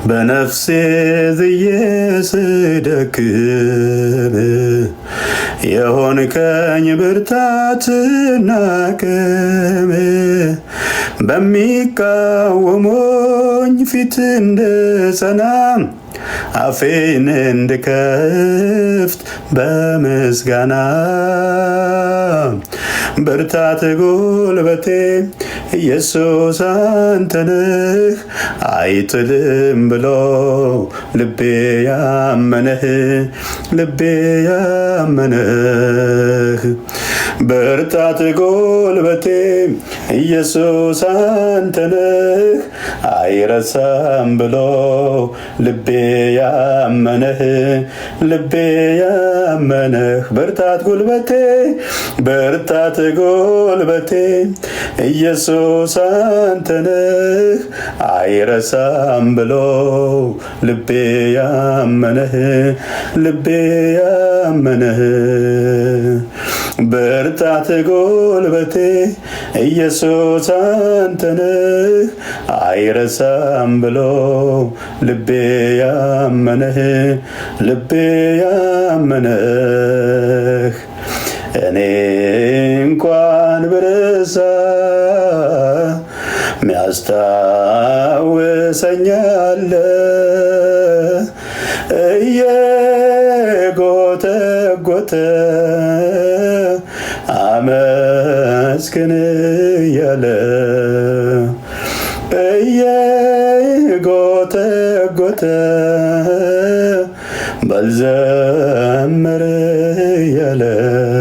በነፍሴ ዝዬ ስደክም የሆንከኝ ብርታትና አቅም በሚቃወሙኝ ፊት እንድጸና አፌን እንድከፍት በምስጋና ብርታት ጉልበቴ ኢየሱስ አንተ ነህ አይጥልም ብሎ ልቤ ያመነህ ብርታት ጉልበቴ ኢየሱስ አንተ ነህ አይረሳም ብሎ ልቤ ያመነህ ብርታት ጉልበቴ ኢየሱስ አንተ ነህ አይረሳም ብሎ ልቤ ያመነህ ብርታት ጉልበቴ ኢየሱስ አንተ ነህ አይረሳም ብሎ ልቤ ያመነህ እኔ እንኳን ብረሳ ሚያስታውሰኛል እየጎተጎተ አመስግን እያለ እየጎተጎተ በልዘምር እያለ